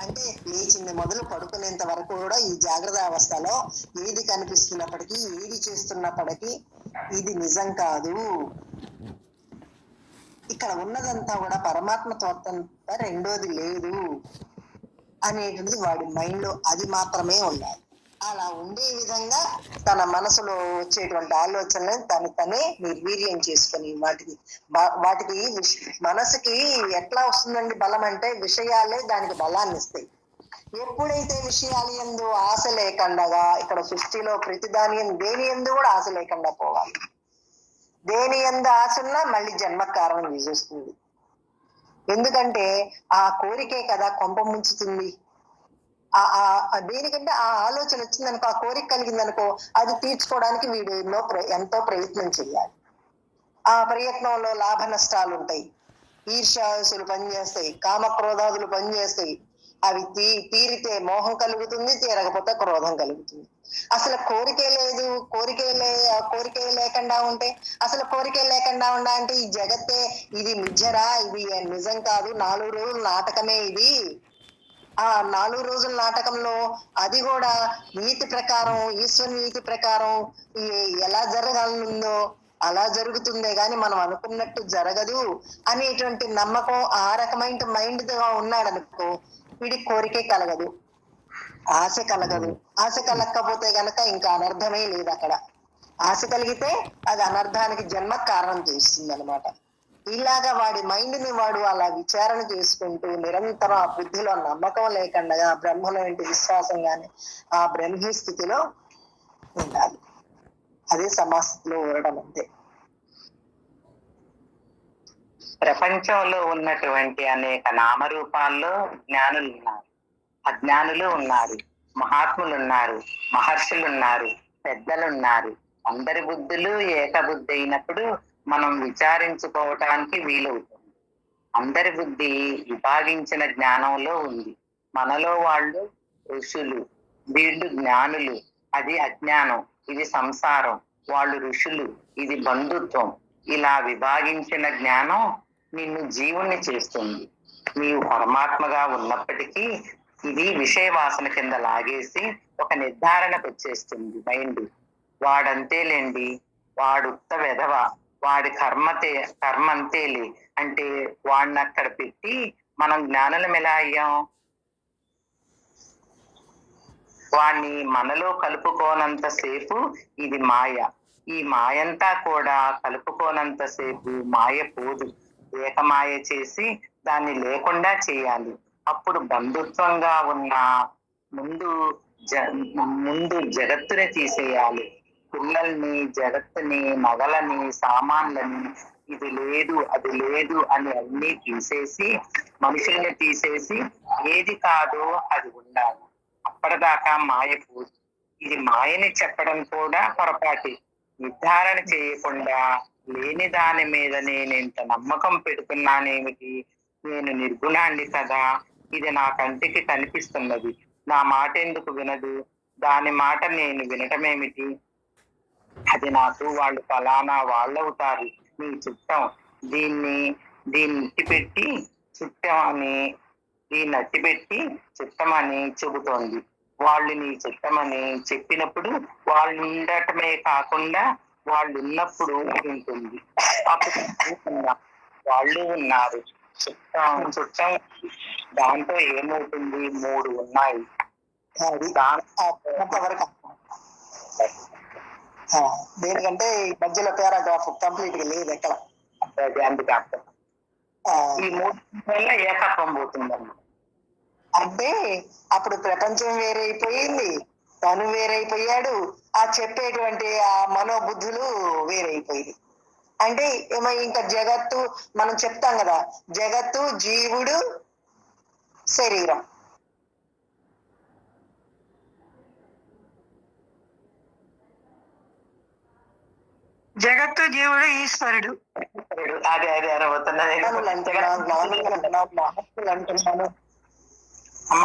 అంటే లేచింది మొదలు పడుకునేంత వరకు కూడా ఈ జాగ్రత్త అవస్థలో ఏది కనిపిస్తున్నప్పటికీ, ఏది చేస్తున్నప్పటికీ ఇది నిజం కాదు, ఇక్కడ ఉన్నదంతా కూడా పరమాత్మ తప్ప రెండోది లేదు అనేటువంటిది వాడి మైండ్ లో అది మాత్రమే ఉండాలి. అలా ఉండే విధంగా తన మనసులో వచ్చేటువంటి ఆలోచనలను తనే నిర్వీర్యం చేసుకొని వాటికి మనసుకి ఎట్లా వస్తుందండి బలం అంటే విషయాలే దానికి బలాన్ని ఇస్తాయి. ఎప్పుడైతే విషయాలు యందు ఆశ లేకుండా, ఇక్కడ సృష్టిలో ప్రతిదాని దేని యందు కూడా ఆశ లేకుండా పోవాలి. దేని యందు ఆశ ఉన్నా మళ్ళీ జన్మ కారణం చేసేస్తుంది. ఎందుకంటే ఆ కోరికే కదా కొంప ముంచుతుంది. దేనికంటే ఆ ఆలోచన వచ్చిందనుకో, ఆ కోరిక కలిగిందనుకో, అది తీర్చుకోవడానికి వీడు ఎంతో ప్రయత్నం చేయాలి. ఆ ప్రయత్నంలో లాభ నష్టాలు ఉంటాయి. ఈర్ష్యాసులు పనిచేస్తాయి, కామక్రోధాదులు పనిచేస్తాయి. అవి తీరితే మోహం కలుగుతుంది, తీరకపోతే క్రోధం కలుగుతుంది. అసలు కోరికే లేదు, కోరికే లేకుండా ఉంటే, అసలు కోరికే లేకుండా ఉండా అంటే ఈ జగత్తే ఇది మిథ్యరా, ఇది నిజం కాదు, 4 రోజుల నాటకమే ఇది. ఆ 4 రోజుల నాటకంలో అది కూడా నీతి ప్రకారం, ఈశ్వర నీతి ప్రకారం ఎలా జరగాలనుందో అలా జరుగుతుందే గాని మనం అనుకున్నట్టు జరగదు అనేటువంటి నమ్మకం, ఆ రకమైన మైండ్ గా ఉన్నాడు అనుకో, వీడి కోరికే కలగదు, ఆశ కలగదు. ఆశ కలగకపోతే గనక ఇంకా అనర్థమే లేదు. అక్కడ ఆశ కలిగితే అది అనర్థానికి జన్మ కారణం చేస్తుంది అనమాట. ఇలాగా వాడి మైండ్ ని వాడు అలా విచారణ చేసుకుంటూ నిరంతరం ఆ బుద్ధిలో నమ్మకం లేకుండా బ్రహ్మలో ఏంటి విశ్వాసం గాని ఆ బ్రహ్మీ స్థితిలో ఉండాలి. అదే సమాస్థితిలో ఉండడం అంతే. ప్రపంచంలో ఉన్నటువంటి అనేక నామరూపాల్లో జ్ఞానులు ఉన్నారు, అజ్ఞానులు ఉన్నారు, మహాత్ములు ఉన్నారు, మహర్షులు ఉన్నారు, పెద్దలు ఉన్నారు. అందరి బుద్ధులు ఏకబుద్ధి అయినప్పుడు మనం విచారించుకోవటానికి వీలవుతుంది. అందరి బుద్ధి విభాగించిన జ్ఞానంలో ఉంది. మనలో వాళ్ళు ఋషులు, వీళ్ళు జ్ఞానులు, అది అజ్ఞానం, ఇది సంసారం, వాళ్ళు ఋషులు, ఇది బంధుత్వం. ఇలా విభాగించిన జ్ఞానం నిన్ను జీవుణ్ణి చేస్తుంది. నీవు పరమాత్మగా ఉన్నప్పటికీ ఇది విషయ వాసన కింద లాగేసి ఒక నిర్ధారణకు వచ్చేస్తుంది మైండ్. వాడంతేలేండి, వాడుత్త వెధవ, వాడి కర్మ అంతేలే అంటే వాడిని అక్కడ పెట్టి మనం జ్ఞానులం ఎలా అయ్యాం? వాణ్ణి మనలో కలుపుకోనంతసేపు ఇది మాయ. ఈ మాయంతా కూడా కలుపుకోనంతసేపు మాయ పోదు. ఏకమాయ చేసి దాన్ని లేకుండా చేయాలి. అప్పుడు బంధుత్వంగా ఉన్న ముందు జగత్తుని తీసేయాలి. పిల్లల్ని, జగత్తుని, నగలని, సామాన్లని, ఇది లేదు అది లేదు అని అన్ని తీసేసి, మనుషుల్ని తీసేసి ఏది కాదో అది ఉండాలి. అప్పటిదాకా మాయ పోదు. ఇది మాయని చెప్పడం కూడా పొరపాటి. నిర్ధారణ చేయకుండా లేని దాని మీద నేను ఇంత నమ్మకం పెడుతున్నానేమిటి, నేను నిర్గుణాన్ని కదా, ఇది నా కంటికి కనిపిస్తున్నది, నా మాట ఎందుకు వినదు, దాని మాట నేను వినటమేమిటి, అది నాకు వాళ్ళు ఫలానా వాళ్ళవుతారు, నీ చుట్టం, దీన్ని అట్టిపెట్టి చుట్టమని చెబుతోంది. వాళ్ళు నీ చుట్టమని చెప్పినప్పుడు వాళ్ళు ఉండటమే కాకుండా వాళ్ళు ఉన్నప్పుడు ఉంటుంది. అప్పుడు వాళ్ళు ఉన్నారు. చుట్టం దాంతో ఏమవుతుంది? 3 ఉన్నాయి. దేనికంటే ఈ మధ్యలో పారాగ్రాఫ్ కంప్లీట్ గా లేదు ఎక్కడ. అందుకే అర్థం. ఈ 3 వల్ల ఏకత్వం పోతుందన్న. అంటే అప్పుడు ప్రపంచం వేరైపోయింది, తను వేరైపోయాడు, ఆ చెప్పేటువంటి ఆ మనోబుద్ధులు వేరైపోయింది. అంటే ఏమో ఇంకా జగత్తు, మనం చెప్తాం కదా, జగత్తు, జీవుడు, శరీరం. జగత్తు, జీవుడు, ఈశ్వరుడు. అదే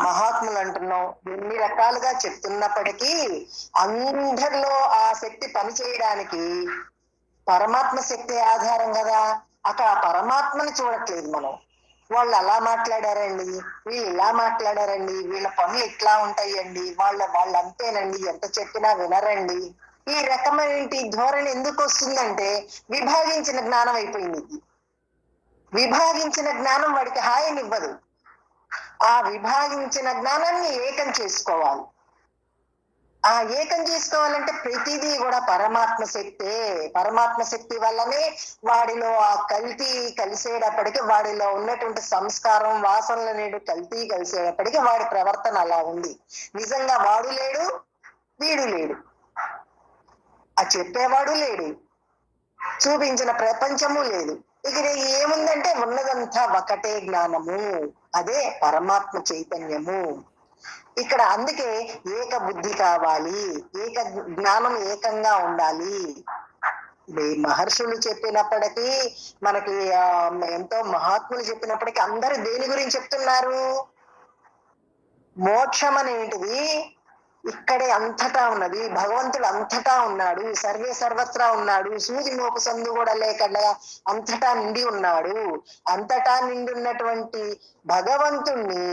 మహాత్ములు అంటున్నాం, ఎన్ని రకాలుగా చెప్తున్నప్పటికీ అందరిలో ఆ శక్తి పనిచేయడానికి పరమాత్మ శక్తి ఆధారం కదా. అక్కడ పరమాత్మని చూడట్లేదు మనం, వాళ్ళు అలా మాట్లాడారండి, వీళ్ళు ఇలా మాట్లాడారండి, వీళ్ళ పనులు ఇట్లా ఉంటాయండి, వాళ్ళు అంతేనండి, ఎంత చెప్పినా వినరండి. ఈ రకమైన ధోరణి ఎందుకు వస్తుందంటే విభాగించిన జ్ఞానం అయిపోయింది ఇది. విభాగించిన జ్ఞానం వాడికి హాయినివ్వదు. ఆ విభాగించిన జ్ఞానాన్ని ఏకం చేసుకోవాలి. ఆ ఏకం చేసుకోవాలంటే ప్రతిదీ కూడా పరమాత్మ శక్తే. పరమాత్మ శక్తి వల్లనే వాడిలో ఆ కల్తీ కలిసేటప్పటికి, వాడిలో ఉన్నటువంటి సంస్కారం వాసనలు అనేవి కల్తీ కలిసేటప్పటికి వాడి ప్రవర్తన అలా ఉంది. నిజంగా వాడు లేడు, వీడు లేడు, ఆ చెప్పేవాడు లేడు, చూపించిన ప్రపంచము లేదు. ఇక్కడ ఏముందంటే ఉన్నదంతా ఒకటే జ్ఞానము, అదే పరమాత్మ చైతన్యము. ఇక్కడ అందుకే ఏక బుద్ధి కావాలి, ఏక జ్ఞానం ఏకంగా ఉండాలి. మహర్షులు చెప్పినప్పటికీ, మనకి ఎంతో మహాత్ములు చెప్పినప్పటికీ అందరూ దేని గురించి చెప్తున్నారు? మోక్షం అనేటిది ఇక్కడే అంతటా ఉన్నది, భగవంతుడు అంతటా ఉన్నాడు, సర్వే సర్వత్రా ఉన్నాడు, సూది మోపు సందు కూడా లేకుండా అంతటా నిండి ఉన్నాడు. అంతటా నిండి ఉన్నటువంటి భగవంతుణ్ణి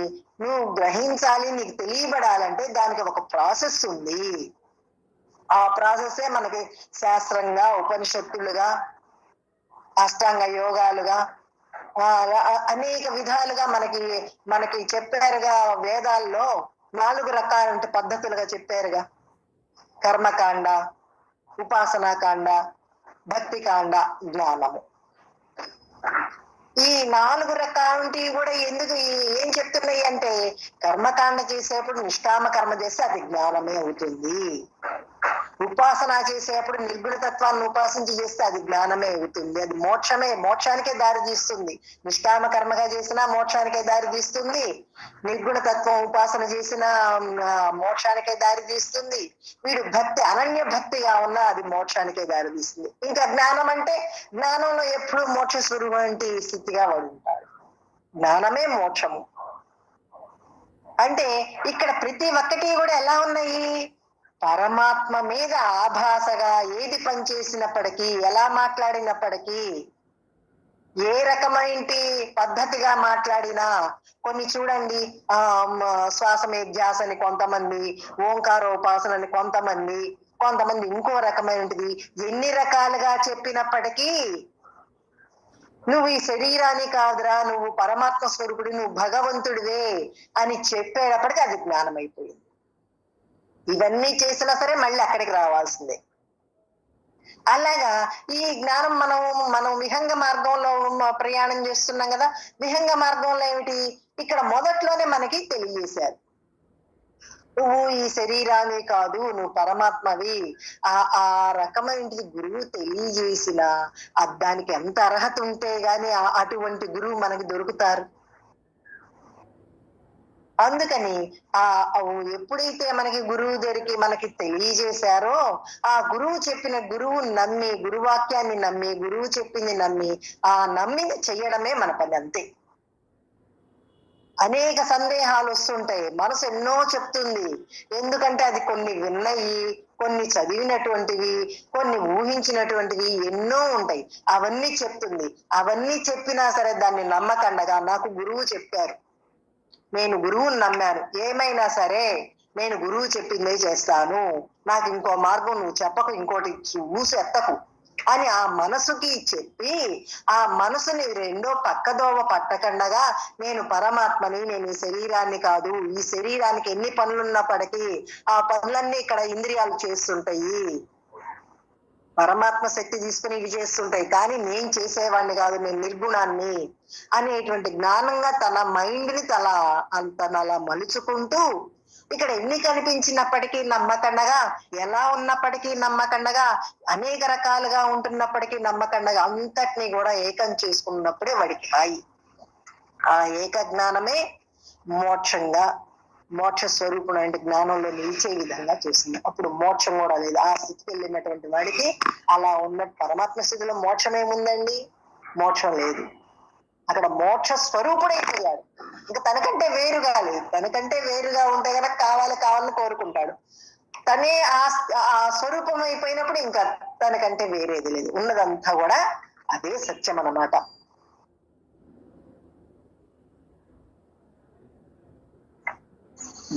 నువ్వు గ్రహించాలి, నీకు తెలియబడాలంటే దానికి ఒక ప్రాసెస్ ఉంది. ఆ ప్రాసెసే మనకి శాస్త్రంగా, ఉపనిషత్తులుగా, అష్టాంగ యోగాలుగా, అనేక విధాలుగా మనకి చెప్పారుగా. వేదాల్లో 4 రకాల పద్ధతులుగా చెప్పారుగా. కర్మకాండ, ఉపాసనాకాండ, భక్తికాండ, జ్ఞానము. ఈ 4 రకాలు కూడా ఎందుకు ఏం చెప్తున్నాయి అంటే, కర్మకాండ చేసేప్పుడు నిష్కామ కర్మ చేస్తే అది జ్ఞానమే అవుతుంది. ఉపాసన చేసేప్పుడు నిర్గుణ తత్వాన్ని ఉపాసించి చేస్తే అది జ్ఞానమే అవుతుంది. అది మోక్షానికే దారి తీస్తుంది. నిష్కామ కర్మగా చేసినా మోక్షానికే దారి తీస్తుంది, నిర్గుణ తత్వం ఉపాసన చేసినా మోక్షానికే దారి తీస్తుంది. వీడు భక్తి అనన్య భక్తిగా ఉన్నా అది మోక్షానికే దారి తీస్తుంది. ఇంకా జ్ఞానం అంటే, జ్ఞానంలో ఎప్పుడు మోక్ష స్వరూపం వంటి స్థితిగా వాడు ఉంటాడు. జ్ఞానమే మోక్షము. అంటే ఇక్కడ ప్రతి ఒక్కటి కూడా ఎలా ఉన్నాయి? పరమాత్మ మీద ఆభాసగా ఏది పనిచేసినప్పటికీ, ఎలా మాట్లాడినప్పటికీ, ఏ రకమైన పద్ధతిగా మాట్లాడినా, కొన్ని చూడండి, శ్వాసమేధ్యాసని కొంతమంది, ఓంకారోపాసనని కొంతమంది ఇంకో రకమైనది. ఎన్ని రకాలుగా చెప్పినప్పటికీ నువ్వు ఈ శరీరాన్ని కాదురా, నువ్వు పరమాత్మ స్వరూపుడి, నువ్వు భగవంతుడివే అని చెప్పేటప్పటికి అది జ్ఞానం అయిపోయింది. ఇవన్నీ చేసినా సరే మళ్ళీ అక్కడికి రావాల్సిందే. అలాగా ఈ జ్ఞానం మనం విహంగ మార్గంలో ప్రయాణం చేస్తున్నాం కదా. విహంగ మార్గంలో ఏమిటి? ఇక్కడ మొదట్లోనే మనకి తెలియజేశారు, నువ్వు ఈ శరీరాన్ని కాదు, నువ్వు పరమాత్మవి. ఆ రకమైనది గురువు తెలియజేసిన దానికి ఎంత అర్హత ఉంటే గాని అటువంటి గురువు మనకి దొరుకుతారు. అందుకని ఎప్పుడైతే మనకి గురువు దొరికి మనకి తెలియజేశారో, ఆ గురువు నమ్మి, గురువాక్యాన్ని నమ్మి, గురువు చెప్పింది నమ్మి, ఆ నమ్మింది చెయ్యడమే మన పని, అంతే. అనేక సందేహాలు వస్తుంటాయి, మనసు ఎన్నో చెప్తుంది. ఎందుకంటే అది కొన్ని విన్నయి, కొన్ని చదివినటువంటివి, కొన్ని ఊహించినటువంటివి ఎన్నో ఉంటాయి. అవన్నీ చెప్తుంది. అవన్నీ చెప్పినా సరే దాన్ని నమ్మకండగా, నాకు గురువు చెప్పారు, నేను గురువుని నమ్మాను, ఏమైనా సరే నేను గురువు చెప్పిందే చేస్తాను, నాకు ఇంకో మార్గం నువ్వు చెప్పకు, ఇంకోటి ఊసు ఎత్తకు అని ఆ మనసుకి చెప్పి, ఆ మనసుని రెండో పక్కదోవ పట్టకుండగా, నేను పరమాత్మని, నేను ఈ శరీరాన్ని కాదు, ఈ శరీరానికి ఎన్ని పనులున్నప్పటికీ ఆ పనులన్నీ ఇక్కడ ఇంద్రియాలు చేస్తుంటాయి, పరమాత్మ శక్తి తీసుకుని ఇవి చేస్తుంటాయి, కానీ నేను చేసేవాడిని కాదు, నేను నిర్గుణాన్ని అనేటువంటి జ్ఞానంగా తన మైండ్ ని అలా మలుచుకుంటూ, ఇక్కడ ఎన్ని కనిపించినప్పటికీ నమ్మకండగా, ఎలా ఉన్నప్పటికీ నమ్మకండగా, అనేక రకాలుగా ఉంటున్నప్పటికీ నమ్మకండగా, అంతటినీ కూడా ఏకం చేసుకున్నప్పుడే వాడికి హాయి. ఆ ఏక జ్ఞానమే మోక్షంగా, మోక్ష స్వరూపుడు అంటే జ్ఞానంలో నిలిచే విధంగా చేస్తుంది. అప్పుడు మోక్షం కూడా లేదు. ఆ స్థితికి వెళ్ళినటువంటి వాడికి అలా ఉన్న పరమాత్మ స్థితిలో మోక్షం ఏముందండి? మోక్షం లేదు. అక్కడ మోక్ష స్వరూపుడైపోయాడు. ఇంకా తనకంటే వేరుగా లేదు. తనకంటే వేరుగా ఉంటే కనుక కావాలని కోరుకుంటాడు. తనే ఆ స్వరూపం అయిపోయినప్పుడు ఇంకా తనకంటే వేరేది లేదు. ఉన్నదంతా కూడా అదే సత్యం అన్నమాట.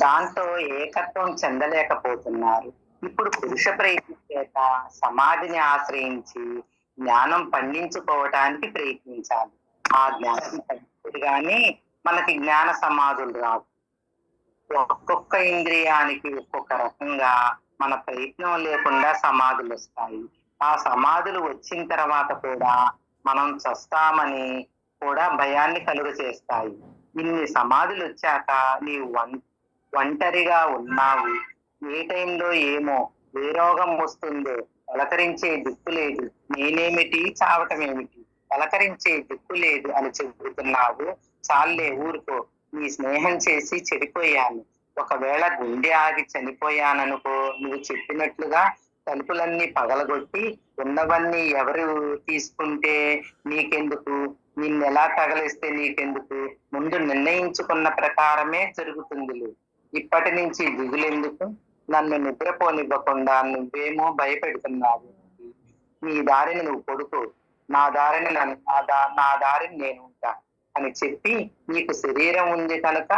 దాంతో ఏకత్వం చెందలేకపోతున్నారు. ఇప్పుడు పురుష ప్రయత్నం చేత సమాధిని ఆశ్రయించి జ్ఞానం పండించుకోవటానికి ప్రయత్నించాలి. ఆ జ్ఞానం పండితేగాని మనకి జ్ఞాన సమాధులు రావు. ఒక్కొక్క ఇంద్రియానికి ఒక్కొక్క రకంగా మన ప్రయత్నం లేకుండా సమాధులు వస్తాయి. ఆ సమాధులు వచ్చిన తర్వాత కూడా మనం చస్తామని కూడా భయాన్ని కలుగ చేస్తాయి. ఇన్ని సమాధులు వచ్చాక నీవు ఒంటరిగా ఉన్నావు. ఏ టైంలో ఏమో ఏ రోగం వస్తుందో పలకరించే దిక్కు లేదు. నేనేమిటి చావటం ఏమిటి, పలకరించే దిక్కు లేదు అని చెబుతున్నావు. చాలే ఊరుకో, నీ స్నేహం చేసి చెడిపోయాను. ఒకవేళ గుండె ఆగి చనిపోయాననుకో, నువ్వు చెప్పినట్లుగా తలుపులన్నీ పగలగొట్టి ఉన్నవన్నీ ఎవరు తీసుకుంటే నీకెందుకు, నిన్నెలా తగలిస్తే నీకెందుకు, ముందు నిర్ణయించుకున్న ప్రకారమే జరుగుతుంది. ఇప్పటి నుంచి దిగులెందుకు, నన్ను నిద్రపోనివ్వకుండా నువ్వేమో భయపెడుతున్నావు. నీ దారిని నువ్వు కొడుకు, నా దారిని నా దారిని నేను ఉంటా అని చెప్పి, నీకు శరీరం ఉంది కనుక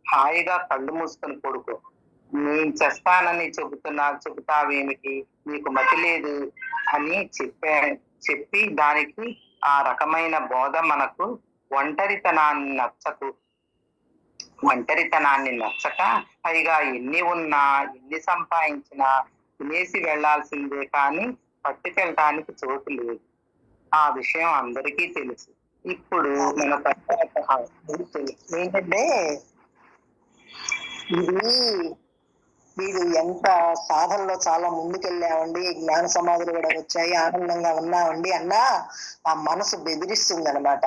హాయిగా కళ్ళు మూసుకొని కొడుకు. నేను చేస్తానని చెబుతావేమిటి, నీకు మతి లేదు అని చెప్పి దానికి ఆ రకమైన బోధ మనకు ఒంటరితనాన్ని నచ్చక పైగా ఎన్ని ఉన్నా ఎన్ని సంపాదించినా తినేసి వెళ్లాల్సిందే కానీ పట్టుకెళ్ళటానికి చోటు లేదు. ఆ విషయం అందరికీ తెలుసు. ఇప్పుడు మన ఏంటంటే ఇది వీడు ఎంత సాధనలో చాలా ముందుకెళ్ళామండి, జ్ఞాన సమాధులు కూడా వచ్చాయి, ఆనందంగా ఉన్నామండి అన్నా ఆ మనసు బెదిరిస్తుంది అనమాట.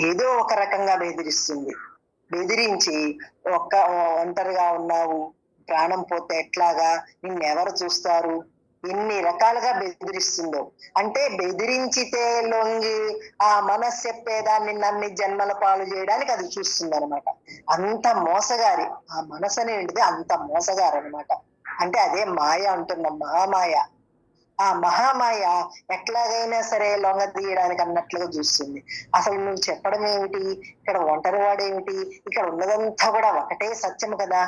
ఏదో ఒక రకంగా బెదిరిస్తుంది. బెదిరించి ఒంటరిగా ఉన్నావు, ప్రాణం పోతే ఎట్లాగా, నిన్నెవరు చూస్తారు, ఎన్ని రకాలుగా బెదిరిస్తుందో. అంటే బెదిరించితే లొంగి ఆ మనస్సు చెప్పేదాన్ని నమ్మి జన్మల పాలు చేయడానికి అది చూస్తుంది అనమాట. అంత మోసగారి ఆ మనసు అనేటిది, అంత మోసగారు అనమాట. అంటే అదే మాయ అంటున్నాం, మహామాయ. ఆ మహామాయ ఎట్లాగైనా సరే లొంగ తీయడానికి అన్నట్లుగా చూస్తుంది. అసలు నువ్వు చెప్పడం ఏమిటి, ఇక్కడ ఒంటరి వాడేమిటి, ఇక్కడ ఉన్నదంతా కూడా ఒకటే సత్యము కదా,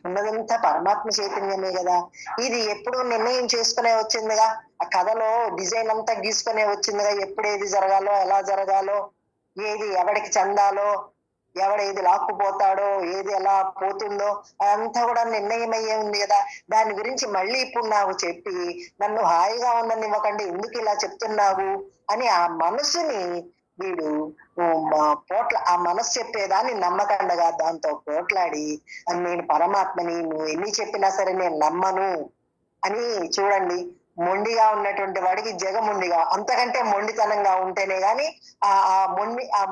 ఉన్నదంతా పరమాత్మ చైతన్యమే కదా. ఇది ఎప్పుడు నిర్ణయం చేసుకునే వచ్చిందిగా, ఆ కథలో డిజైన్ అంతా గీసుకునే వచ్చిందిగా, ఎప్పుడు ఏది జరగాలో, ఎలా జరగాలో, ఏది ఎవడికి చెందాలో, ఎవడేది లాక్కుపోతాడో, ఏది ఎలా పోతుందో అదంతా కూడా నిర్ణయం అయ్యే ఉంది కదా. దాని గురించి మళ్ళీ ఇప్పుడు నాకు చెప్పి నన్ను హాయిగా ఉండనివ్వకండి, ఎందుకు ఇలా చెప్తున్నావు అని ఆ మనసుని వీడు ఆ మనసు చెప్పేదాన్ని నమ్మకండగా దాంతో పోట్లాడి, నేను పరమాత్మని, నువ్వు ఎన్ని చెప్పినా సరే నేను నమ్మను అని. చూడండి, మొండిగా ఉన్నటువంటి వాడికి జగముండిగా, అంతకంటే మొండితనంగా ఉంటేనే గాని ఆ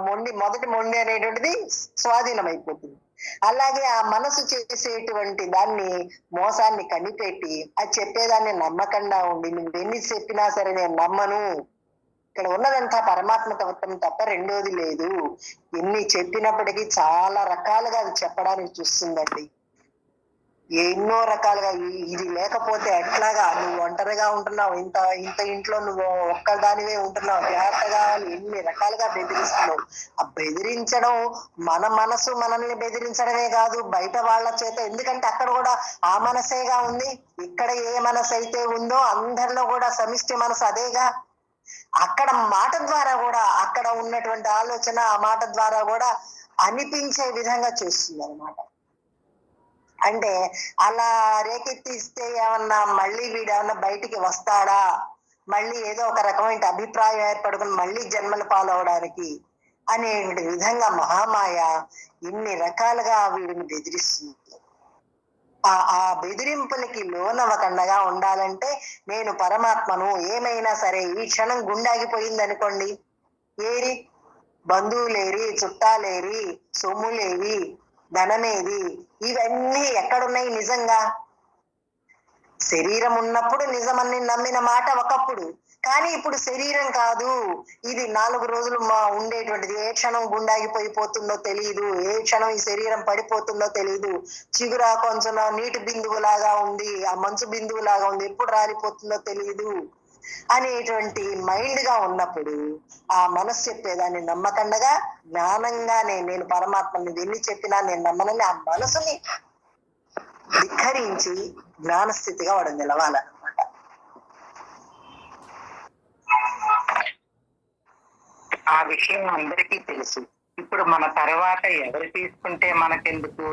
మొండి మొదటి మొండి అనేటువంటిది స్వాధీనం అయిపోతుంది. అలాగే ఆ మనసు చేసేటువంటి దాన్ని, మోసాన్ని కనిపెట్టి అది చెప్పేదాన్ని నమ్మకుండా ఉండి, నువ్వెన్ని చెప్పినా సరే నేను నమ్మను, ఇక్కడ ఉన్నదంతా పరమాత్మ తత్వం తప్ప రెండోది లేదు, ఎన్ని చెప్పినప్పటికీ చాలా రకాలుగా అది చెప్పడానికి చూస్తుందండి. ఎన్నో రకాలుగా ఇది లేకపోతే ఎట్లాగా, నువ్వు ఒంటరిగా ఉంటున్నావు, ఇంత ఇంట్లో నువ్వు ఒక్కదానివే ఉంటున్నావు, జాగ్రత్తగా ఎన్ని రకాలుగా బెదిరిస్తున్నావు. ఆ బెదిరించడం మన మనసు మనల్ని బెదిరించడమే కాదు, బయట వాళ్ళ చేత. ఎందుకంటే అక్కడ కూడా ఆ మనసేగా ఉంది, ఇక్కడ ఏ మనసు అయితే ఉందో అందరిలో కూడా సమిష్టి మనసు అదేగా. అక్కడ మాట ద్వారా కూడా, అక్కడ ఉన్నటువంటి ఆలోచన ఆ మాట ద్వారా కూడా అనిపించే విధంగా చేస్తుంది అనమాట. అంటే అలా రేకెత్తిస్తే ఏమన్నా మళ్ళీ వీడు ఏమన్నా బయటికి వస్తాడా, మళ్ళీ ఏదో ఒక రకమైన అభిప్రాయం ఏర్పడుకుని మళ్ళీ జన్మల పాలవడానికి అనే విధంగా మహామాయ ఇన్ని రకాలుగా వీడిని బెదిరిస్తుంది. ఆ బెదిరింపులకి లోనవకండగా ఉండాలంటే, నేను పరమాత్మను, ఏమైనా సరే ఈ క్షణం గుండాగిపోయింది అనుకోండి, ఏరి బంధువులేరి, చుట్టాలేరి, సొమ్ములేవి, ధనమేది, ఇవన్నీ ఎక్కడున్నాయి నిజంగా? శరీరం ఉన్నప్పుడు నిజమని నమ్మిన మాట ఒకప్పుడు, కానీ ఇప్పుడు శరీరం కాదు, ఇది 4 రోజులు ఉండేటువంటిది. ఏ క్షణం గుండాగిపోయిపోతుందో తెలియదు, ఏ క్షణం ఈ శరీరం పడిపోతుందో తెలియదు. చిగురా కొంచెం నీటి బిందువు లాగా ఉంది, ఆ మంచు బిందువు లాగా ఉంది, ఎప్పుడు రాలిపోతుందో తెలియదు. అనేటువంటి మైండ్ గా ఉన్నప్పుడు ఆ మనసు చెప్పేదాన్ని నమ్మకండగా జ్ఞానంగానే నేను పరమాత్మని ఎన్ని చెప్పినా నేను నమ్మనని ఆ మనసుని ధిక్కరించి జ్ఞానస్థితిగా వాడు నిలవాలన్నమాట. ఆ విషయం అందరికీ తెలుసు. ఇప్పుడు మన తర్వాత ఎవరు తీసుకుంటే మనకెందుకు,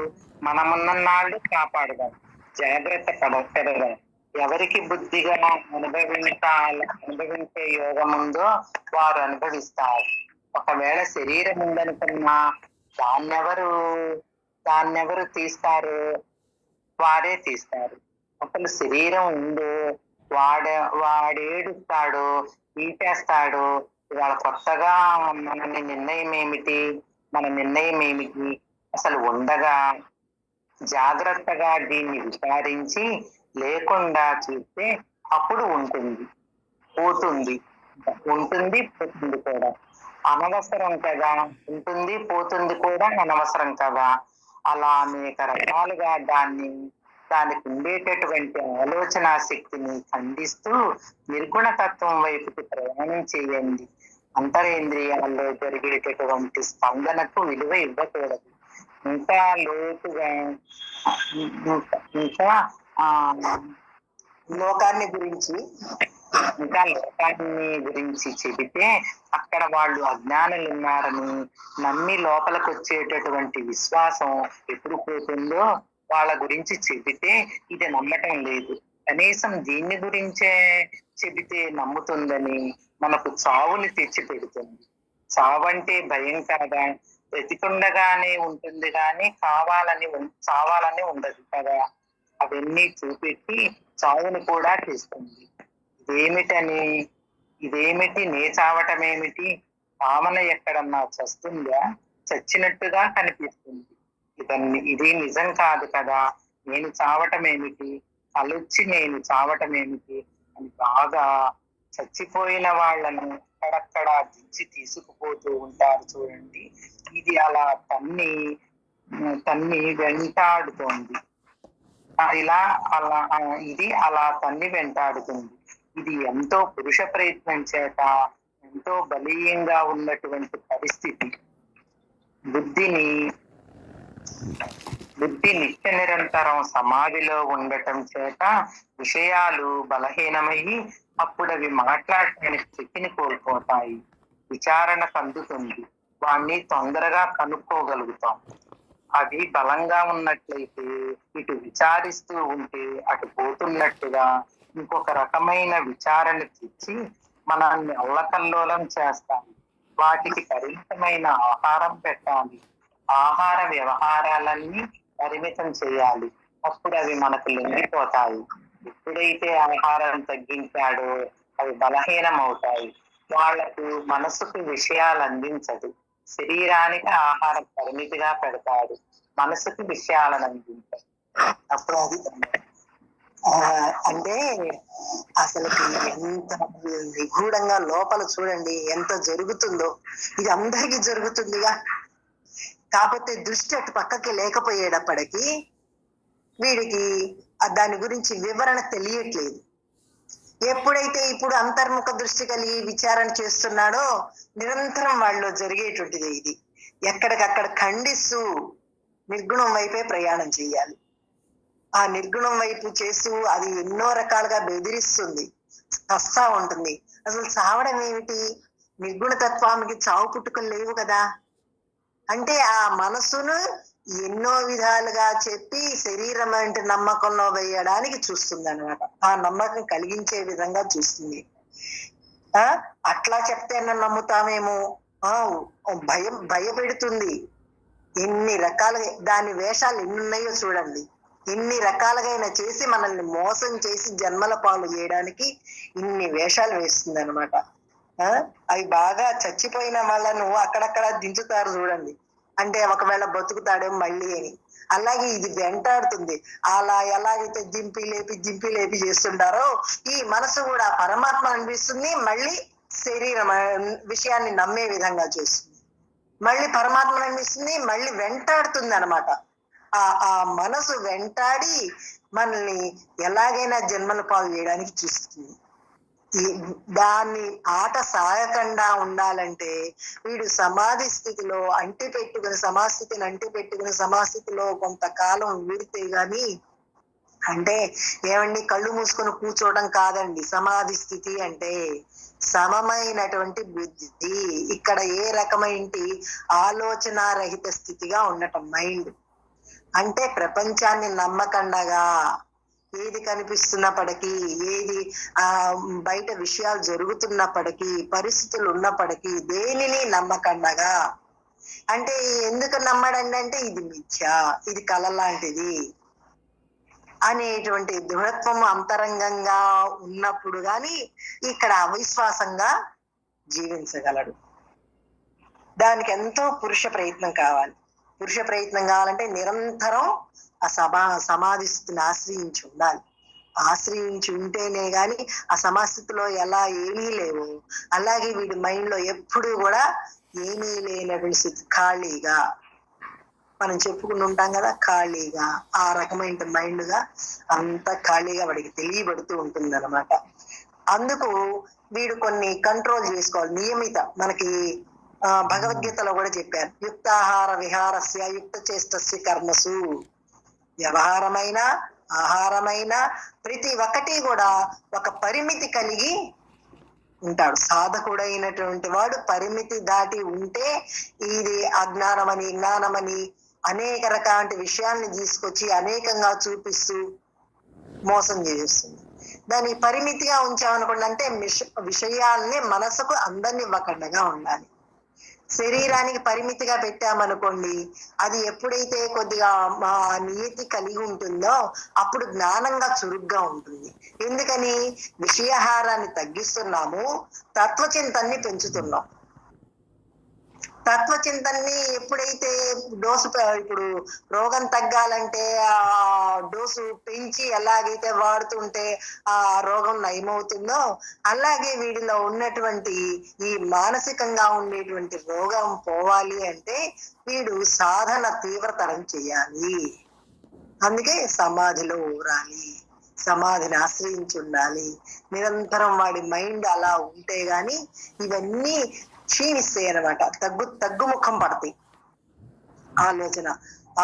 మనమున్నాళ్ళు కాపాడుదాం, జాగ్రత్త పెడదాం. ఎవరికి బుద్ధిగా అనుభవించే యోగం ఉందో వారు అనుభవిస్తారు. ఒకవేళ శరీరం ఉందనుకున్నా దాన్నెవరు తీస్తారు, వారే తీస్తారు. అసలు శరీరం ఉందో వాడేడుస్తాడు, తీసేస్తాడు. ఇవాళ కొత్తగా మన నిర్ణయం ఏమిటి అసలు ఉండగా జాగ్రత్తగా దీన్ని విచారించి లేకుండా చూస్తే అప్పుడు ఉంటుంది పోతుంది కూడా. అనవసరం కదా, ఉంటుంది పోతుంది కూడా అనవసరం కదా. అలా అనేక రకాలుగా దానికి ఉండేటటువంటి ఆలోచన శక్తిని ఖండిస్తూ నిర్గుణతత్వం వైపుకి ప్రయాణం చేయండి. అంతరేంద్రియాల్లో జరిగేటటువంటి స్పందనకు విలువ ఇవ్వకూడదు. ఇంకా లోతుగా ఇంకా లోకాన్ని గురించి చెబితే అక్కడ వాళ్ళు అజ్ఞానులు ఉన్నారని నమ్మి లోపలికి వచ్చేటటువంటి విశ్వాసం ఎప్పుడు పోతుందో వాళ్ళ గురించి చెబితే ఇది నమ్మటం లేదు. కనీసం దీన్ని గురించే చెబితే నమ్ముతుందని మనకు చావుని తెచ్చి పెడుతుంది. చావంటే భయం కాదా, బ్రతికుండగానే ఉంటుంది కానీ చావాలని ఉండదు కదా. అవన్నీ చూపెట్టి చావుని కూడా చేస్తుంది. ఇదేమిటి నే చావటమేమిటి, కామన ఎక్కడన్నా చస్తుందా, చచ్చినట్టుగా కనిపిస్తుంది. ఇది నిజం కాదు కదా, నేను చావటమేమిటి, కలొచ్చి నేను చావటమేమిటి అని బాగా చచ్చిపోయిన వాళ్ళను అక్కడక్కడ దించి తీసుకుపోతూ ఉంటారు చూడండి. ఇది అలా తన్ని వెంటాడుతోంది. ఇది అలా తన్ని వెంటాడుతుంది. ఇది ఎంతో పురుష ప్రయత్నం చేత ఎంతో బలీయంగా ఉన్నటువంటి పరిస్థితి. బుద్ధి నిత్య నిరంతరం సమాధిలో ఉండటం చేత విషయాలు బలహీనమయ్యి అప్పుడు అవి మాట్లాడటానికి శక్తిని కోల్పోతాయి. విచారణ కందుతుంది, వాణ్ణి తొందరగా కనుక్కోగలుగుతాం. అవి బలంగా ఉన్నట్లయితే ఇటు విచారిస్తూ ఉంటే అటు పోతున్నట్టుగా ఇంకొక రకమైన విచారణ తెచ్చి మనల్ని అల్లకల్లోలం చేస్తాయి. వాటికి పరిమితమైన ఆహారం పెట్టాలి. ఆహార వ్యవహారాలన్నీ పరిమితం చేయాలి. అప్పుడు అవి మనకు లొంగిపోతాయి. ఎప్పుడైతే ఆహారం తగ్గించాడో అవి బలహీనం అవుతాయి. వాళ్లకు మనసుకు విషయాలు అందించదు. శరీరానికి ఆహారం పరిమితిగా పెడతాడు, మనసుకు విషయాలను అందించాడు. అప్పుడు అది అంటే అసలుకి ఎంత నిగూఢంగా లోపల చూడండి ఎంత జరుగుతుందో. ఇది అందరికీ జరుగుతుందిగా, కాకపోతే దృష్టి అటు పక్కకి లేకపోయేటప్పటికీ వీడికి దాని గురించి వివరణ తెలియట్లేదు. ఎప్పుడైతే ఇప్పుడు అంతర్ముఖ దృష్టి కలిగి విచారణ చేస్తున్నాడో నిరంతరం వాళ్ళు జరిగేటువంటిది ఇది. ఎక్కడికక్కడ ఖండిస్తూ నిర్గుణం వైపే ప్రయాణం చేయాలి. ఆ నిర్గుణం వైపు చేస్తూ అది ఎన్నో రకాలుగా బెదిరిస్తుంది, వస్తా ఉంటుంది. అసలు చావడం ఏమిటి, నిర్గుణ తత్వానికి చావు పుట్టుకలు లేవు కదా. అంటే ఆ మనసును ఎన్నో విధాలుగా చెప్పి శరీరం అంటే నమ్మకంలో వేయడానికి చూస్తుంది అనమాట. ఆ నమ్మకం కలిగించే విధంగా చూస్తుంది. అట్లా చెప్తే నమ్ముతామేమో, భయపెడుతుంది. ఎన్ని రకాలుగా దాని వేషాలు ఎన్ని ఉన్నాయో చూడండి. ఇన్ని రకాలుగా చేసి మనల్ని మోసం చేసి జన్మల పాలు చేయడానికి ఇన్ని వేషాలు వేస్తుంది అనమాట. అవి బాగా చచ్చిపోయిన వాళ్ళను అక్కడక్కడ దించుతారు చూడండి. అంటే ఒకవేళ బతుకుతాడేమో మళ్ళీ అని. అలాగే ఇది వెంటాడుతుంది. అలా ఎలాగైతే దింపి లేపి చేస్తుంటారో ఈ మనసు కూడా పరమాత్మ అనిపిస్తుంది, మళ్ళీ శరీరం విషయాన్ని నమ్మే విధంగా చేస్తుంది. మళ్ళీ పరమాత్మ అనిపిస్తుంది, మళ్ళీ వెంటాడుతుంది అనమాట. ఆ మనసు వెంటాడి మనల్ని ఎలాగైనా జన్మల పాలు చేయడానికి చూస్తుంది. దాన్ని ఆట సాగకుండా ఉండాలంటే వీడు సమాధి స్థితిలో సమాస్థితిలో కొంతకాలం వీడితే గాని, అంటే ఏమండి కళ్ళు మూసుకొని కూర్చోవడం కాదండి సమాధి స్థితి అంటే. సమమైనటువంటి బుద్ధి, ఇక్కడ ఏ రకమైన ఆలోచన రహిత స్థితిగా ఉండటం. మైండ్ అంటే ప్రపంచాన్ని నమ్మకండగా, ఏది కనిపిస్తున్నప్పటికీ, ఏది బయట విషయాలు జరుగుతున్నప్పటికీ, పరిస్థితులు ఉన్నప్పటికీ దేనిని నమ్మకండగా. అంటే ఎందుకు నమ్మడండి అంటే ఇది మిథ్య, ఇది కళ లాంటిది అనేటువంటి దృఢత్వం అంతరంగంగా ఉన్నప్పుడు గాని ఇక్కడ అవిశ్వాసంగా జీవించగలడు. దానికి ఎంతో పురుష ప్రయత్నం కావాలి. పురుష ప్రయత్నం కావాలంటే నిరంతరం ఆ సమాధి స్థితిని ఆశ్రయించి ఉండాలి. ఆశ్రయించి ఉంటేనే గాని ఆ సమాస్థితిలో ఎలా ఏమీ లేవు, అలాగే వీడి మైండ్ లో ఎప్పుడు కూడా ఏమీ లేనటువంటి స్థితి, ఖాళీగా మనం చెప్పుకుని ఉంటాం కదా, ఖాళీగా ఆ రకమైన మైండ్ గా అంత ఖాళీగా వాడికి తెలియబడుతూ ఉంటుంది అనమాట. అందుకు వీడు కొన్ని కంట్రోల్ చేసుకోవాలి. నియమిత మనకి భగవద్గీతలో కూడా చెప్పారు, యుక్తాహార విహారస్య యుక్త చేష్టస్య కర్మసు. వ్యవహారమైన ఆహారమైన ప్రతి ఒక్కటి కూడా ఒక పరిమితి కలిగి ఉంటాడు. సాధకుడైనటువంటి వాడు పరిమితి దాటి ఉంటే ఇది అజ్ఞానమని జ్ఞానమని అనేక రకాల విషయాల్ని తీసుకొచ్చి అనేకంగా చూపిస్తూ మోసం చేస్తుంది. దాన్ని పరిమితిగా ఉంచామనుకోండి, అంటే విషయాల్ని మనసుకు అందనివ్వకుండా ఉండాలి. శరీరానికి పరిమితిగా పెట్టామనుకోండి, అది ఎప్పుడైతే కొద్దిగా నియతి కలిగి ఉంటుందో అప్పుడు జ్ఞానంగా చురుగ్గా ఉంటుంది. ఎందుకని విషయాహారాన్ని తగ్గిస్తున్నాము, తత్వచింతన్ని పెంచుతున్నాం. తత్వచింతన్ని ఎప్పుడైతే డోసు, ఇప్పుడు రోగం తగ్గాలంటే ఆ డోసు పెంచి ఎలాగైతే వాడుతుంటే ఆ రోగం నయమవుతుందో, అలాగే వీడిలో ఉన్నటువంటి ఈ మానసికంగా ఉండేటువంటి రోగం పోవాలి అంటే వీడు సాధన తీవ్రతరం చేయాలి. అందుకే సమాధిలో ఊరాలి, సమాధిని ఆశ్రయించి ఉండాలి. నిరంతరం వాడి మైండ్ అలా ఉంటే గాని ఇవన్నీ క్షీణిస్తాయి అనమాట, తగ్గుముఖం పడతాయి.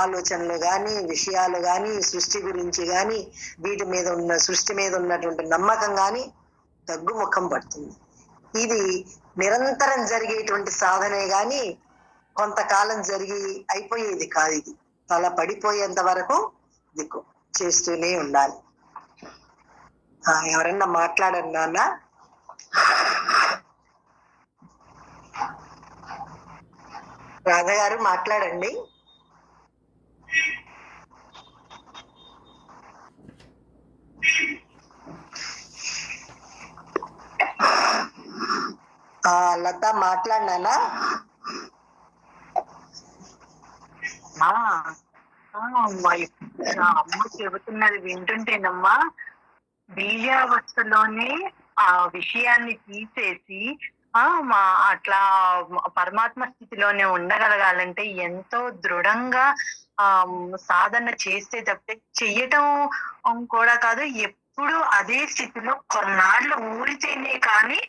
ఆలోచనలు గాని, విషయాలు గాని, సృష్టి గురించి గాని, సృష్టి మీద ఉన్నటువంటి నమ్మకం గాని తగ్గుముఖం పడుతుంది. ఇది నిరంతరం జరిగేటువంటి సాధనే గాని కొంతకాలం జరిగి అయిపోయేది కాదు. ఇది తల పడిపోయేంత వరకు దిక్కు చేస్తూనే ఉండాలి. ఎవరన్నా మాట్లాడండి నాన్న. రాధ గారు మాట్లాడండి. లత మాట్లాడినానా? అమ్మ చెబుతున్నది వింటుంటేనమ్మా, బీజావస్థలోనే ఆ విషయాన్ని తీసేసి అట్లా పరమాత్మ స్థితిలోనే ఉండగలగాలంటే ఎంతో దృఢంగా సాధన చేస్తే తప్పే, చెయ్యటం కూడా కాదు, ఎప్పుడు అదే స్థితిలో కొన్నాళ్ళు ఊరితేనే కానీ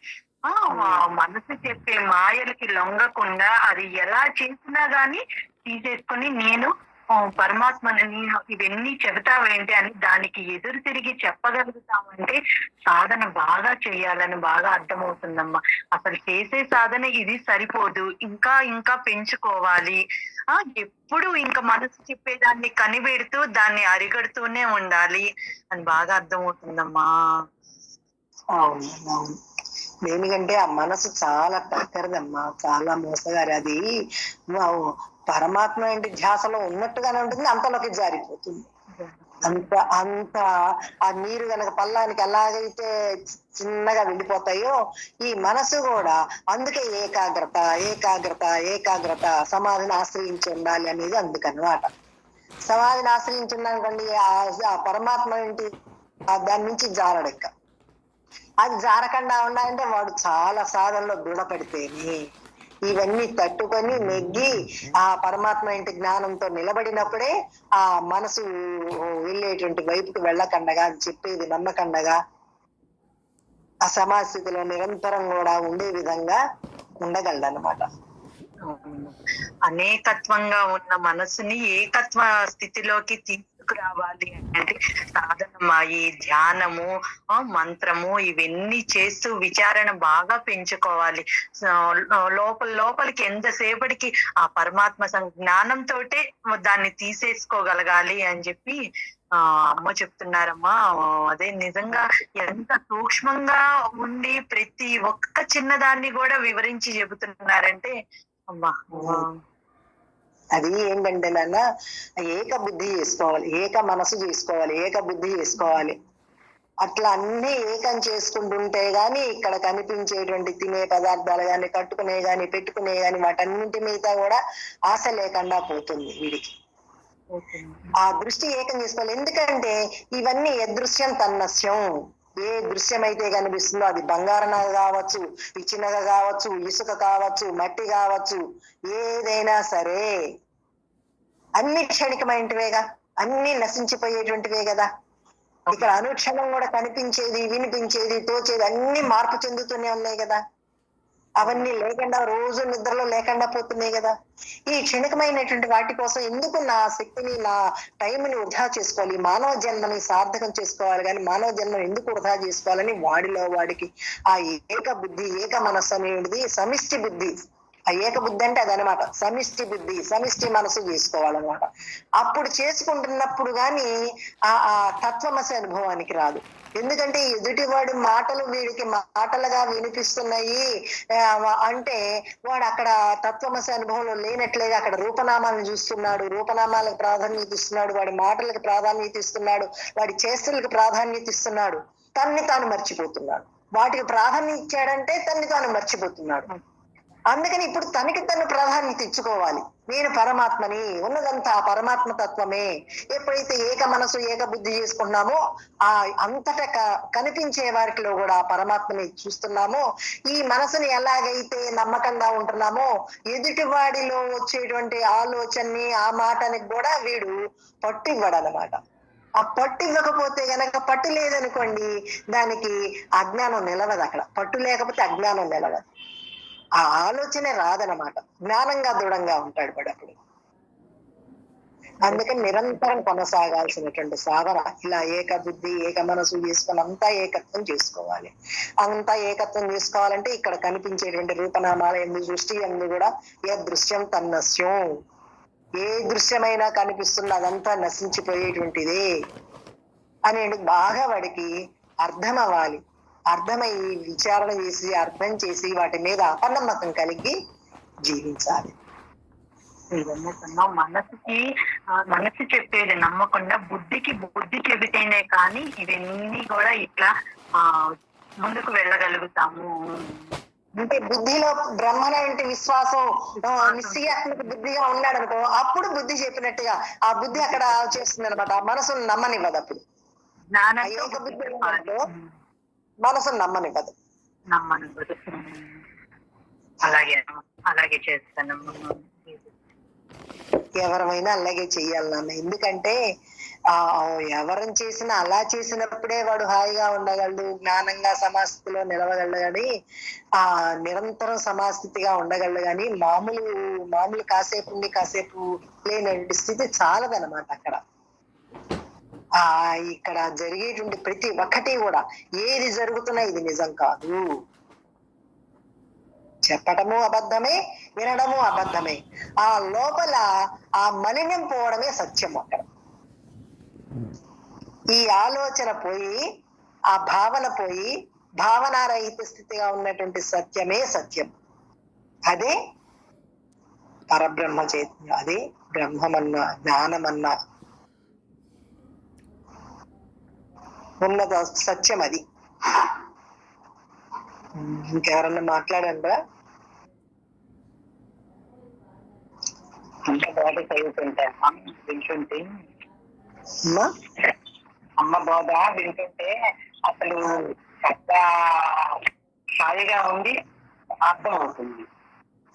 మనసు చెప్పే మాయలకి లొంగకుండా అది ఎలా చేసినా గాని తీసేసుకొని నేను పరమాత్మని ఇవన్నీ చెబుతావేంటి అని దానికి ఎదురు తిరిగి చెప్పగలుగుతామంటే సాధన బాగా చేయాలని బాగా అర్థమవుతుందమ్మా. అసలు చేసే సాధన ఇది సరిపోదు, ఇంకా ఇంకా పెంచుకోవాలి. ఎప్పుడు ఇంకా మనసు చెప్పేదాన్ని కనిపెడుతూ దాన్ని అరిగడుతూనే ఉండాలి అని బాగా అర్థమవుతుందమ్మా. అవును, దేనికంటే ఆ మనసు చాలా టక్కరదమ్మా, చాలా మోసగారి. అది పరమాత్మ ఏంటి ధ్యాసలో ఉన్నట్టుగానే ఉంటుంది, అంతలోకి జారిపోతుంది. అంత ఆ నీరు గనక పల్లానికి ఎలాగైతే చిన్నగా వెళ్ళిపోతాయో ఈ మనసు కూడా అందుకే ఏకాగ్రత ఏకాగ్రత ఏకాగ్రత, సమాధిని ఆశ్రయించి ఉండాలి అనేది అందుకనమాట. సమాధిని ఆశ్రయించి ఉండాలనుకోండి, ఆ పరమాత్మ ఏంటి దాని నుంచి జారడెక్క. అది జారకుండా ఉండాలంటే వాడు చాలా సాధనలో దృఢపడితేనే ఇవన్నీ తట్టుకొని నెగ్గి ఆ పరమాత్మ ఇంటి జ్ఞానంతో నిలబడినప్పుడే ఆ మనసు వెళ్ళేటువంటి వైపుకి వెళ్ళకండగా, అది చెప్పేది నమ్మకండగా ఆ సమాస్థితిలో నిరంతరం కూడా ఉండే విధంగా ఉండగలడు అనమాట. అనేకత్వంగా ఉన్న మనసుని ఏకత్వ స్థితిలోకి తీసుకురావాలి అంటే సాధన, ఈ ధ్యానము, మంత్రము ఇవన్నీ చేస్తూ విచారణ బాగా పెంచుకోవాలి. లోపలికి ఎంతసేపటికి ఆ పరమాత్మ జ్ఞానంతోటే దాన్ని తీసేసుకోగలగాలి అని చెప్పి అమ్మ చెప్తున్నారమ్మా. అదే నిజంగా ఎంత సూక్ష్మంగా ఉండి ప్రతి ఒక్క చిన్నదాన్ని కూడా వివరించి చెబుతున్నారంటే అమ్మా. అది ఏంటంటే నాన్న, ఏక బుద్ధి చేసుకోవాలి, ఏక మనసు చేసుకోవాలి, ఏక బుద్ధి చేసుకోవాలి. అట్లా అన్ని ఏకం చేసుకుంటుంటే గాని ఇక్కడ కనిపించేటువంటి తినే పదార్థాలు గాని, కట్టుకునే గాని, పెట్టుకునే గాని వాటన్నింటి మీద కూడా ఆశ లేకుండా పోతుంది వీడికి. ఆ దృష్టి ఏకం చేసుకోవాలి. ఎందుకంటే ఇవన్నీ యదృశ్యం తన్నస్యం. ఏ దృశ్యం అయితే కనిపిస్తుందో అది బంగారం కావచ్చు, పిచ్చినగ కావచ్చు, ఇసుక కావచ్చు, మట్టి కావచ్చు, ఏదైనా సరే అన్ని క్షణికమైనటివేగా, అన్ని నశించిపోయేటువంటివే కదా. ఇక్కడ అనుక్షణం కూడా కనిపించేది, వినిపించేది, తోచేది అన్ని మార్పు చెందుతూనే ఉన్నాయి కదా. అవన్నీ లేకుండా రోజు నిద్రలో లేకుండా పోతున్నాయి కదా. ఈ క్షణికమైనటువంటి వాటి కోసం ఎందుకు నా శక్తిని, నా టైంని వృధా చేసుకోవాలి, మానవ జన్మని సార్థకం చేసుకోవాలి, కానీ మానవ జన్మని ఎందుకు వృధా చేసుకోవాలని వాడిలో వాడికి ఆ ఏక బుద్ధి, ఏక మనస్సు అనేది సమిష్టి బుద్ధి. ఆ ఏక బుద్ధి అంటే అదనమాట, సమిష్టి బుద్ధి, సమిష్టి మనసు చేసుకోవాలన్నమాట. అప్పుడు చేసుకుంటున్నప్పుడు గాని ఆ తత్వమసి అనుభవానికి రాదు. ఎందుకంటే ఎదుటివాడి మాటలు వీడికి మాటలుగా వినిపిస్తున్నాయి అంటే వాడు అక్కడ తత్వమసి అనుభవంలో లేనట్లేగా. అక్కడ రూపనామాలను చూస్తున్నాడు, రూపనామాలకు ప్రాధాన్యత ఇస్తున్నాడు, వాడి మాటలకు ప్రాధాన్యత ఇస్తున్నాడు, వాడి చేష్టలకు ప్రాధాన్యత ఇస్తున్నాడు, తన్ని తాను మర్చిపోతున్నాడు. వాటికి ప్రాధాన్యత ఇచ్చాడంటే తన్ని తాను మర్చిపోతున్నాడు. అందుకని ఇప్పుడు తనకి తను ప్రాధాన్యత ఇచ్చుకోవాలి. నేను పరమాత్మని, ఉన్నదంతా పరమాత్మ తత్వమే. ఎప్పుడైతే ఏక మనసు, ఏక బుద్ధి చేసుకున్నామో ఆ అంతటా కనిపించే వారిలో కూడా పరమాత్మని చూస్తున్నామో, ఈ మనసుని ఎలాగైతే నమ్మకంగా ఉంటున్నామో ఎదుటి వాడిలో వచ్చేటువంటి ఆలోచనని, ఆ మాటనికి కూడా వీడు పట్టు ఇవ్వడనమాట. ఆ పట్టు ఇవ్వకపోతే గనక, పట్టు లేదనుకోండి దానికి అజ్ఞానం నిలవదు. అక్కడ పట్టు లేకపోతే అజ్ఞానం నిలవదు, ఆ ఆలోచనే రాదనమాట. జ్ఞానంగా దృఢంగా ఉంటాడు వాడు అప్పుడు. అందుకని నిరంతరం కొనసాగాల్సినటువంటి సాధన ఇలా ఏక బుద్ధి, ఏక మనసు చేసుకుని అంతా ఏకత్వం చేసుకోవాలి. అంతా ఏకత్వం చేసుకోవాలంటే ఇక్కడ కనిపించేటువంటి రూపనామాల ఎందు, దృష్టి ఎందు కూడా ఏ దృశ్యం తన్నస్యం. ఏ దృశ్యమైనా కనిపిస్తున్న అదంతా నశించిపోయేటువంటిదే అనేది బాగా వాడికి అర్థం అవ్వాలి. అర్థమై విచారణ చేసి, అర్థం చేసి వాటి మీద అపనమ్మకం కలిగి జీవించాలి. మనసు చెప్పేది నమ్మకుండా బుద్ధి చెబితేనే కానీ ఇవన్నీ కూడా ఇట్లా ముందుకు వెళ్ళగలుగుతాము. అంటే బుద్ధిలో బ్రహ్మనంటి విశ్వాసం, నిశ్చయాత్మక బుద్ధిగా ఉన్నాడు అనుకో, అప్పుడు బుద్ధి చెప్పినట్టుగా ఆ బుద్ధి అక్కడ చేస్తుంది అనమాట. మనసును నమ్మనివ్వదు. అప్పుడు ఏక బుద్ధి మనసును నమ్మనివ్వదు. అలాగే చేస్తాను. ఎవరమైనా అలాగే చెయ్యాలి నాన్న. ఎందుకంటే ఎవరిని చేసినా అలా చేసినప్పుడే వాడు హాయిగా ఉండగలడు, జ్ఞానంగా సమాస్థితిలో నిలవగలడు. కానీ నిరంతరం సమాస్థితిగా ఉండగలడు. కానీ మామూలు కాసేపు ఉండి కాసేపు లేనటువంటి స్థితి చాలదనమాట. అక్కడ ఇక్కడ జరిగేటువంటి ప్రతి ఒక్కటి కూడా ఏది జరుగుతున్నా ఇది నిజం కాదు. చెప్పటము అబద్ధమే, వినడము అబద్ధమే. ఆ లోపల ఆ మలినం పోవడమే సత్యం. అక్కడ ఈ ఆలోచన పోయి, ఆ భావన పోయి, భావనారహిత స్థితిగా ఉన్నటువంటి సత్యమే సత్యం. అదే పరబ్రహ్మ చైతన్యం, అదే బ్రహ్మమన్నా, జ్ఞానమన్నా ఉన్నత సత్యం అది. ఇంకెవరన్నా మాట్లాడండి. అంటే బోధ చదువుతుంటే వింటుంటే, అమ్మ బోధ వింటుంటే అసలు పెద్ద హాయిగా ఉంది, అర్థం అవుతుంది.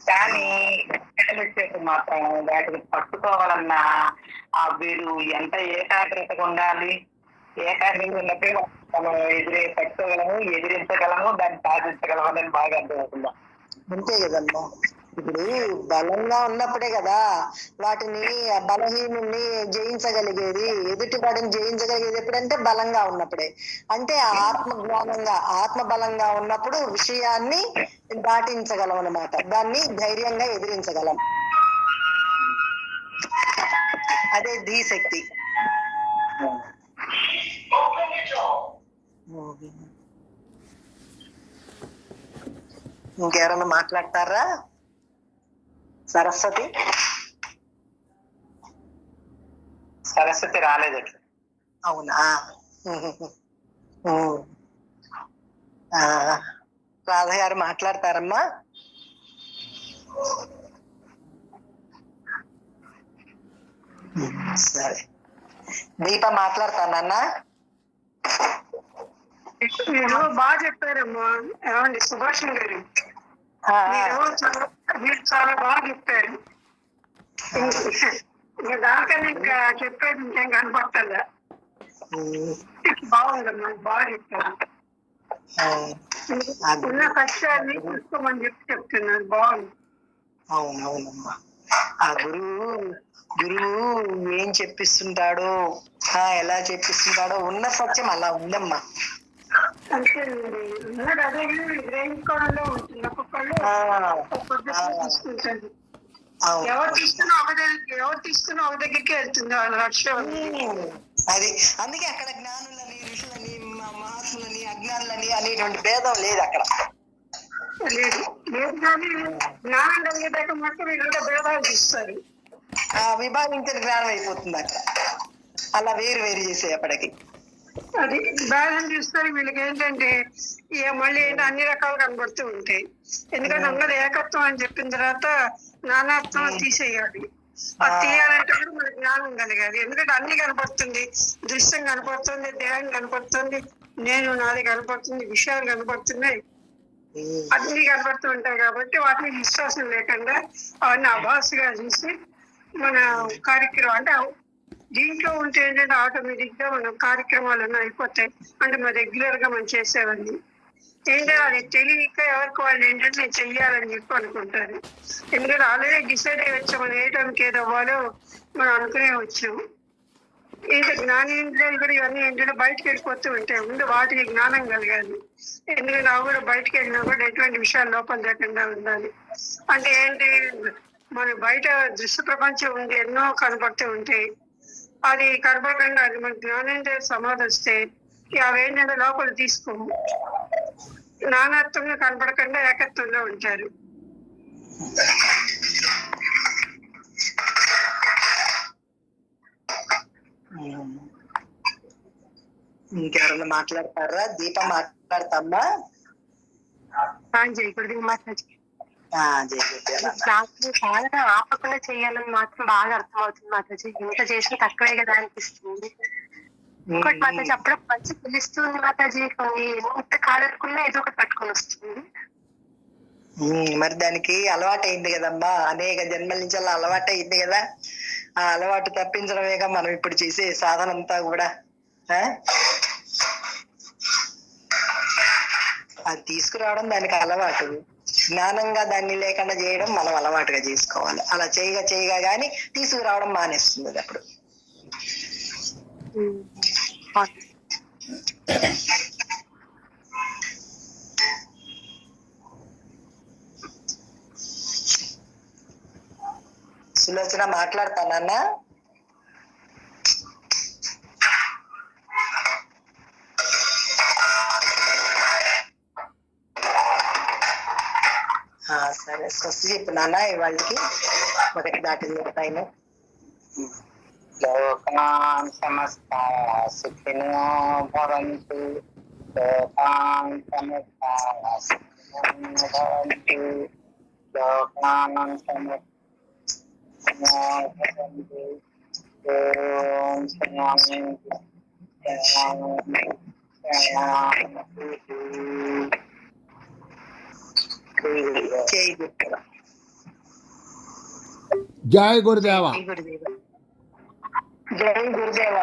కానీ వచ్చేసి మాత్రం వాటిని పట్టుకోవాలన్నా వీడు ఎంత ఏకాగ్రతగా ఉండాలి, ఏకాగ్రత ఉన్నప్పుడే మనం పట్టుకోగలము, ఎదిరించగలము, దాన్ని సాధించగలము అని బాగా అర్థమవుతుందా? అంతే కదమ్మా. ఇప్పుడు బలంగా ఉన్నప్పుడే కదా వాటిని బలహీనుల్ని జయించగలిగేది, ఎదుటి వాడిని జయించగలిగేది ఎప్పుడంటే బలంగా ఉన్నప్పుడే. అంటే ఆత్మ బలంగా ఉన్నప్పుడు విషయాన్ని దాటించగలం అన్నమాట, దాన్ని ధైర్యంగా ఎదిరించగలం. అదే ధీశక్తి. ఇంకెవరన్నా మాట్లాడతారా? సరస్వతి రాలేదు. అవునా? రాధ గారు మాట్లాడతారమ్మా? సరే, దీప మాట్లాడతానన్నా? మీరు బాగా చెప్పారమ్మా. ఏమండి సుభాష్ గారు, మీరు చాలా బాగా చెప్పారు. ఇంకా దానికన్నా ఇంకా చెప్పేది ఇంకేం కనపడతా. బాగుందమ్మా, బాగా చెప్పారు. ఉన్న సత్యాన్ని చూసుకోమని చెప్తున్నారు. బాగుంది. అవునవునమ్మా. ఆ గురువు ఏం చెప్పిస్తుంటాడో, ఎలా చెప్పిస్తుంటాడో ఉన్న సత్యం అలా ఉందమ్మా. అంటే ఉన్నది అదే గ్రహించుకోవడంలో ఉంటుంది. ఒక్కొక్కళ్ళు తీసుకుంటారు. ఎవరు తీసుకున్నా ఒక దగ్గరికి వెళ్తుంది వాళ్ళ లక్ష్యం. అది అందుకే అక్కడ జ్ఞానులని, ఋషులని, మహాత్ములని, అజ్ఞానులని అనేటువంటి భేదం లేదు అక్కడ. లేదు కానీ జ్ఞానం కలిగేదాకా మాత్రం వీళ్ళంతా భేదాలు చూస్తారు. విభాగించిన జ్ఞానం అయిపోతుంది అక్కడ, అలా వేరు చేసేపటికి. అది భేదం చూస్తారు. వీళ్ళకి ఏంటంటే మళ్ళీ అన్ని రకాలు కనబడుతూ ఉంటాయి. ఎందుకంటే ఉన్నది ఏకత్వం అని చెప్పిన తర్వాత నానాత్వం తీసేయాలి. అది తీయాలంటే కూడా మనకి జ్ఞానం కలగాలి. ఎందుకంటే అన్ని కనపడుతుంది, దృశ్యం కనపడుతుంది, దేహం కనపడుతుంది, నేను నాది కనపడుతుంది, విషయాలు కనపడుతున్నాయి, అన్ని కనపడుతూ ఉంటాయి. కాబట్టి వాటిని విశ్వాసం లేకుండా అవన్నీ అభాసుగా చూసి మన కార్యక్రమం అంటే దీంట్లో ఉంటే ఏంటంటే ఆటోమేటిక్ గా మన కార్యక్రమాలన్నీ అయిపోతాయి. అంటే మన రెగ్యులర్ గా మనం చేసేవన్నీ ఏంటంటే అది తెలియక ఎవరికి వాళ్ళు ఏంటంటే నేను చెయ్యాలని చెప్పి అనుకుంటారు. ఎందుకంటే ఆల్రెడీ డిసైడ్ అయ్యి వచ్చాం మనం ఏ టైంకి ఏది అవ్వాలో మనం అనుకునే వచ్చాము. ఏంటంటే జ్ఞానేంద్రియాలు కూడా ఇవన్నీ ఏంటంటే బయటకు వెళ్ళిపోతూ ఉంటాయి. ముందు వాటికి జ్ఞానం కలగాలి. ఎందుకంటే అవి కూడా బయటకు వెళ్ళినా కూడా ఎటువంటి విషయాలు లోపల లేకుండా ఉండాలి. అంటే ఏంటి, మన బయట దృశ్య ప్రపంచం ఉంది, ఎన్నో కనపడుతూ ఉంటాయి. అది కనపడకుండా అది మన జ్ఞానేంద్రియ సమాధి వస్తే అవేంటంటే లోపల తీసుకోము, నానాత్వంగా కనపడకుండా ఏకత్వంలో ఉంటారు. ఇంకెవరన్నా మాట్లాడతారా? దీప మాట్లాడతామ్మా? జయగురుదేవి మాతాజీ. నాకు బాగా ఆపకుండా చేయాలని మాత్రం బాగా అర్థమవుతుంది మాతాజీ. ఎంత చేసినా తక్కువే కదా అనిపిస్తుంది. ఇంకోటి మాతాజీ అప్పుడప్పుడు మంచి పిలుస్తుంది మాతాజీ. కొన్ని ఎంత కాదనుకున్నా ఏదో ఒకటి పట్టుకొని వస్తుంది. మరి దానికి అలవాటు అయింది కదమ్మా, అనేక జన్మల నుంచి అలా అలవాటు అయింది కదా. ఆ అలవాటు తప్పించడమేగా మనం ఇప్పుడు చేసే సాధన అంతా కూడా. అది తీసుకురావడం దానికి అలవాటు, జ్ఞానంగా దాన్ని లేకుండా చేయడం మనం అలవాటుగా చేసుకోవాలి. అలా చేయగా గాని తీసుకురావడం మానేస్తుంది అప్పుడు. సులోచన మాట్లాడతానన్నా? సరే, స్వస్తి చెప్పు నాన్న. ఇవాళకి 1 దాటింది టైం. లోకాన్ సమస్తా సుఖినో భవంతు, లోకాన్ సమస్తా సుఖినో భవంతు, లోకాన్ సమస్తా భవంతు. ఓం శాంతి శాంతి శాంతి. జై గురుదేవ. జై గురుదేవ. జై గురుదేవ.